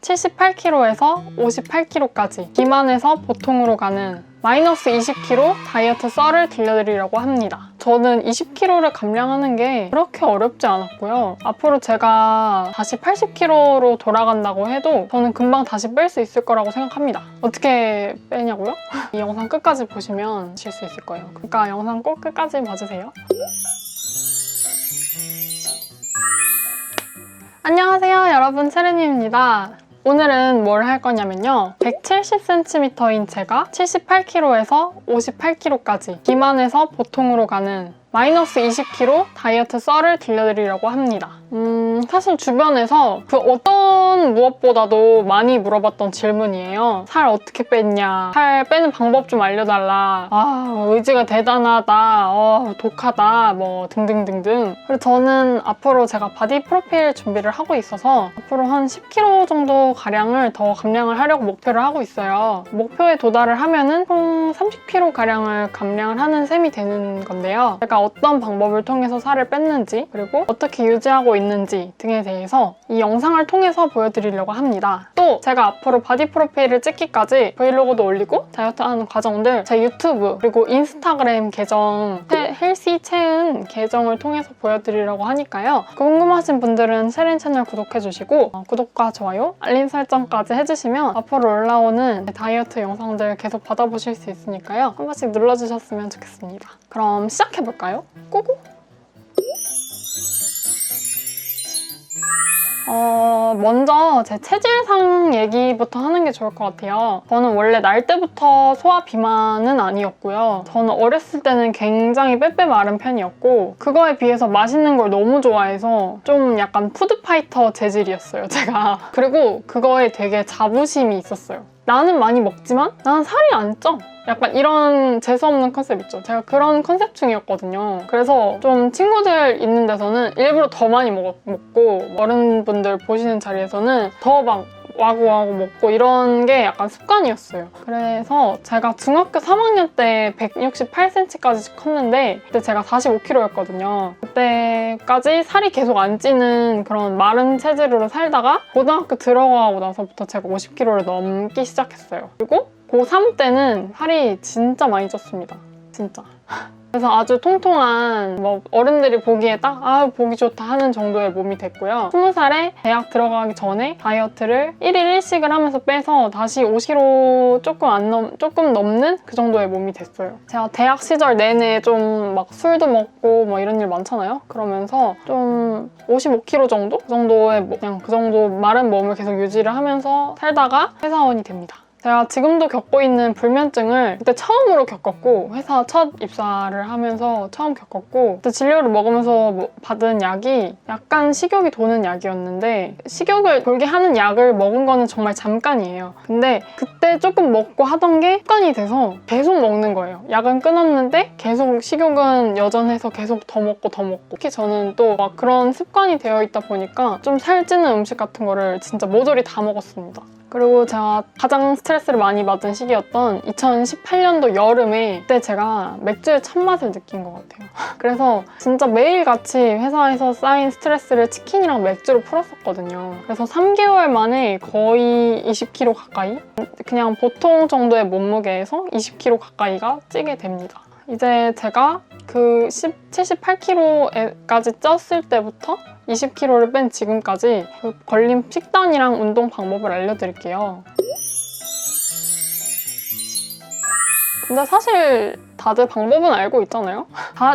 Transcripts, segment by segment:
78kg에서 58kg까지 비만에서 보통으로 가는 마이너스 20kg 다이어트 썰을 들려드리려고 합니다. 저는 20kg를 감량하는 게 그렇게 어렵지 않았고요. 앞으로 제가 다시 80kg로 돌아간다고 해도 저는 금방 다시 뺄 수 있을 거라고 생각합니다. 어떻게 빼냐고요? 이 영상 끝까지 보시면 아실 수 있을 거예요. 그러니까 영상 꼭 끝까지 봐주세요. 안녕하세요, 여러분. 체르님입니다. 오늘은 뭘 할 거냐면요. 170cm인 제가 78kg에서 58kg까지 비만에서 보통으로 가는 마이너스 20kg 다이어트 썰을 들려드리려고 합니다. 사실 주변에서 그 어떤 무엇보다도 많이 물어봤던 질문이에요. 살 어떻게 뺐냐? 살 빼는 방법 좀 알려달라. 의지가 대단하다. 독하다. 뭐 등등등등. 그리고 저는 앞으로 제가 바디 프로필 준비를 하고 있어서 앞으로 한 10kg 정도 가량을 더 감량을 하려고 목표를 하고 있어요. 목표에 도달을 하면은 총 30kg 가량을 감량을 하는 셈이 되는 건데요. 제가 어떤 방법을 통해서 살을 뺐는지 그리고 어떻게 유지하고 있는지 등에 대해서 이 영상을 통해서 보여드리려고 합니다. 또 제가 앞으로 바디 프로필을 찍기까지 브이로그도 올리고 다이어트하는 과정들 제 유튜브 그리고 인스타그램 계정 헬시 채은 계정을 통해서 보여드리려고 하니까요. 궁금하신 분들은 체린 채널 구독해주시고 구독과 좋아요, 알림 설정까지 해주시면 앞으로 올라오는 다이어트 영상들 계속 받아보실 수 있으니까요. 한 번씩 눌러주셨으면 좋겠습니다. 그럼 시작해볼까요? 고고! 먼저 제 체질상 얘기부터 하는 게 좋을 것 같아요. 저는 원래 날 때부터 소아 비만은 아니었고요. 저는 어렸을 때는 굉장히 빼빼 마른 편이었고 그거에 비해서 맛있는 걸 너무 좋아해서 좀 약간 푸드파이터 재질이었어요, 제가. 그리고 그거에 되게 자부심이 있었어요. 나는 많이 먹지만 나는 살이 안 쪄. 약간 이런 재수없는 컨셉 있죠. 제가 그런 컨셉 중이었거든요. 그래서 좀 친구들 있는 데서는 일부러 더 많이 먹고 어른분들 보시는 자리에서는 더 막 와구와구 먹고 이런 게 약간 습관이었어요. 그래서 제가 중학교 3학년 때 168cm까지 컸는데 그때 제가 45kg였거든요. 그때까지 살이 계속 안 찌는 그런 마른 체질로 살다가 고등학교 들어가고 나서부터 제가 50kg를 넘기 시작했어요. 그리고 고3 때는 살이 진짜 많이 쪘습니다. 진짜. 그래서 아주 통통한 뭐 어른들이 보기에 딱 보기 좋다 하는 정도의 몸이 됐고요. 20살에 대학 들어가기 전에 다이어트를 1일 1식을 하면서 빼서 다시 50kg 조금 넘는 그 정도의 몸이 됐어요. 제가 대학 시절 내내 좀 막 술도 먹고 뭐 이런 일 많잖아요. 그러면서 좀 55kg 정도? 그냥 그 정도 마른 몸을 계속 유지를 하면서 살다가 회사원이 됩니다. 제가 지금도 겪고 있는 불면증을 그때 처음으로 겪었고 회사 첫 입사를 하면서 처음 겪었고 그때 진료를 먹으면서 받은 약이 약간 식욕이 도는 약이었는데 식욕을 돌게 하는 약을 먹은 거는 정말 잠깐이에요. 근데 그때 조금 먹고 하던 게 습관이 돼서 계속 먹는 거예요. 약은 끊었는데 계속 식욕은 여전해서 계속 더 먹고 특히 저는 또 막 그런 습관이 되어 있다 보니까 좀 살찌는 음식 같은 거를 진짜 모조리 다 먹었습니다. 그리고 제가 가장 스트레스를 많이 받은 시기였던 2018년도 여름에 그때 제가 맥주의 참맛을 느낀 것 같아요. 그래서 진짜 매일같이 회사에서 쌓인 스트레스를 치킨이랑 맥주로 풀었었거든요. 그래서 3개월 만에 거의 20kg 가까이? 그냥 보통 정도의 몸무게에서 20kg 가까이가 찌게 됩니다. 이제 제가 그 78kg까지 쪘을 때부터 20kg를 뺀 지금까지 그 걸린 식단이랑 운동 방법을 알려드릴게요. 근데 사실 다들 방법은 알고 있잖아요?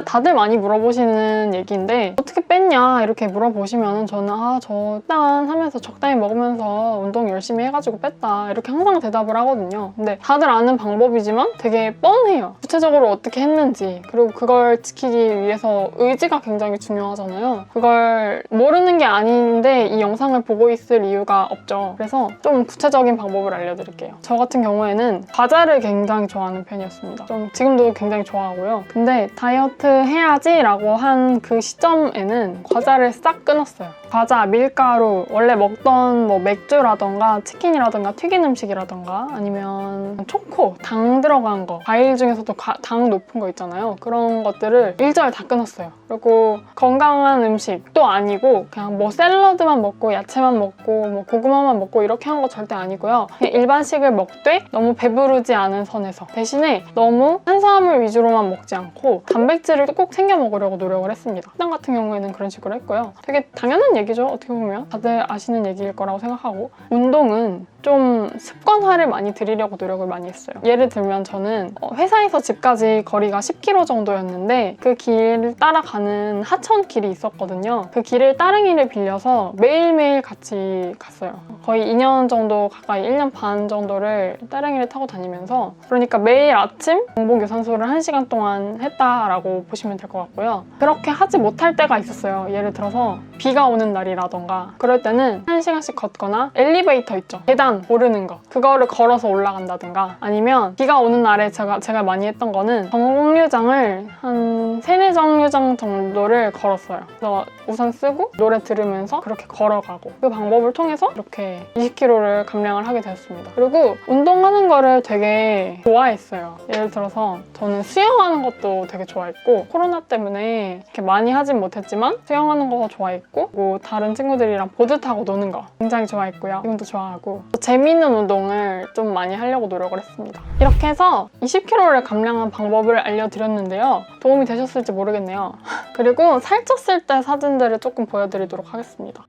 다들 많이 물어보시는 얘기인데 어떻게 뺐냐 이렇게 물어보시면 저는 저 일단 하면서 적당히 먹으면서 운동 열심히 해가지고 뺐다 이렇게 항상 대답을 하거든요. 근데 다들 아는 방법이지만 되게 뻔해요. 구체적으로 어떻게 했는지 그리고 그걸 지키기 위해서 의지가 굉장히 중요하잖아요. 그걸 모르는 게 아닌데 이 영상을 보고 있을 이유가 없죠. 그래서 좀 구체적인 방법을 알려드릴게요. 저 같은 경우에는 과자를 굉장히 좋아하는 편이었습니다. 좀 지금도 굉장히 좋아하고요. 근데 다이어트 해야지 라고 한 그 시점에는 과자를 싹 끊었어요. 과자, 밀가루, 원래 먹던 뭐 맥주라던가 치킨이라던가 튀긴 음식이라던가 아니면 초코, 당 들어간 거, 과일 중에서도 당 높은 거 있잖아요. 그런 것들을 일절 다 끊었어요. 그리고 건강한 음식도 아니고 그냥 뭐 샐러드만 먹고 야채만 먹고 뭐 고구마만 먹고 이렇게 한 거 절대 아니고요. 그냥 일반식을 먹되 너무 배부르지 않은 선에서 대신에 너무 탄수화물 위주로만 먹지 않고 단백질을 꼭 챙겨 먹으려고 노력을 했습니다. 식당 같은 경우에는 그런 식으로 했고요. 되게 당연한 얘기죠. 어떻게 보면 다들 아시는 얘기일 거라고 생각하고 운동은 좀 습관화를 많이 들이려고 노력을 많이 했어요. 예를 들면 저는 회사에서 집까지 거리가 10km 정도였는데 그 길을 따라가는 하천길이 있었거든요. 그 길을 따릉이를 빌려서 매일매일 같이 갔어요. 거의 2년 정도 가까이 1년 반 정도를 따릉이를 타고 다니면서 그러니까 매일 아침 공복 유산소를 1시간 동안 했다라고 보시면 될 것 같고요. 그렇게 하지 못할 때가 있었어요. 예를 들어서 비가 오는 날이라던가 그럴 때는 1시간씩 걷거나 엘리베이터 있죠. 계단 오르는 거 그거를 걸어서 올라간다든가 아니면 비가 오는 날에 제가 많이 했던 거는 정류장을 한 3-4정류장 정도를 걸었어요. 그래서 우산 쓰고 노래 들으면서 그렇게 걸어가고 그 방법을 통해서 이렇게 20kg를 감량을 하게 되었습니다. 그리고 운동하는 거를 되게 좋아했어요. 예를 들어서 저는 수영하는 것도 되게 좋아했고 코로나 때문에 이렇게 많이 하진 못했지만 수영하는 거 좋아했고 그리고 다른 친구들이랑 보드 타고 노는 거 굉장히 좋아했고요. 이건 또 좋아하고 재미있는 운동을 좀 많이 하려고 노력을 했습니다. 이렇게 해서 20kg를 감량한 방법을 알려드렸는데요. 도움이 되셨을지 모르겠네요. 그리고 살쪘을 때 사진들을 조금 보여드리도록 하겠습니다.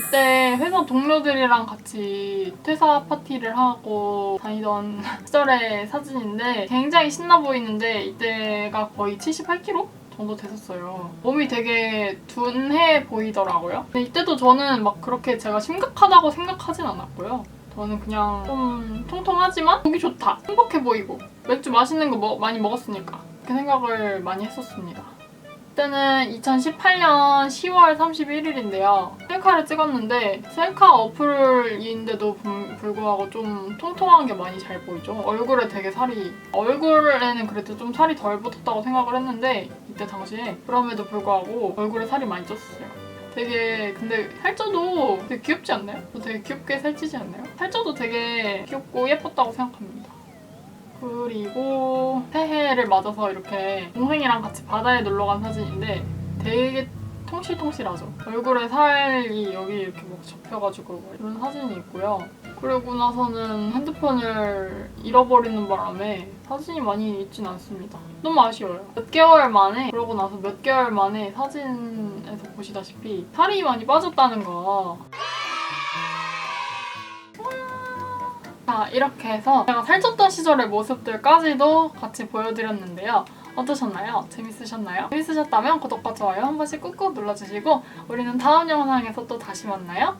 이때 회사 동료들이랑 같이 퇴사 파티를 하고 다니던 시절의 사진인데 굉장히 신나 보이는데 이때가 거의 78kg? 정도 됐었어요. 몸이 되게 둔해 보이더라고요. 근데 이때도 저는 막 그렇게 제가 심각하다고 생각하진 않았고요. 저는 그냥 좀 통통하지만 보기 좋다. 행복해 보이고 맥주 맛있는 거 많이 먹었으니까 그렇게 생각을 많이 했었습니다. 그때는 2018년 10월 31일인데요. 셀카를 찍었는데 셀카 어플인데도 불구하고 좀 통통한 게 많이 잘 보이죠. 얼굴에는 그래도 좀 살이 덜 붙었다고 생각을 했는데 이때 당시에 그럼에도 불구하고 얼굴에 살이 많이 쪘어요. 되게 근데 살쪄도 되게 귀엽지 않나요? 저 되게 귀엽게 살찌지 않나요? 살쪄도 되게 귀엽고 예뻤다고 생각합니다. 그리고 새해를 맞아서 이렇게 동생이랑 같이 바다에 놀러 간 사진인데 되게 통실통실하죠. 얼굴에 살이 여기 이렇게 막 접혀가지고 이런 사진이 있고요. 그러고 나서는 핸드폰을 잃어버리는 바람에 사진이 많이 있진 않습니다. 너무 아쉬워요. 그러고 나서 몇 개월 만에 사진에서 보시다시피 살이 많이 빠졌다는 거. 자, 이렇게 해서 제가 살쪘던 시절의 모습들까지도 같이 보여드렸는데요. 어떠셨나요? 재밌으셨나요? 재밌으셨다면 구독과 좋아요 한 번씩 꾹꾹 눌러주시고 우리는 다음 영상에서 또 다시 만나요.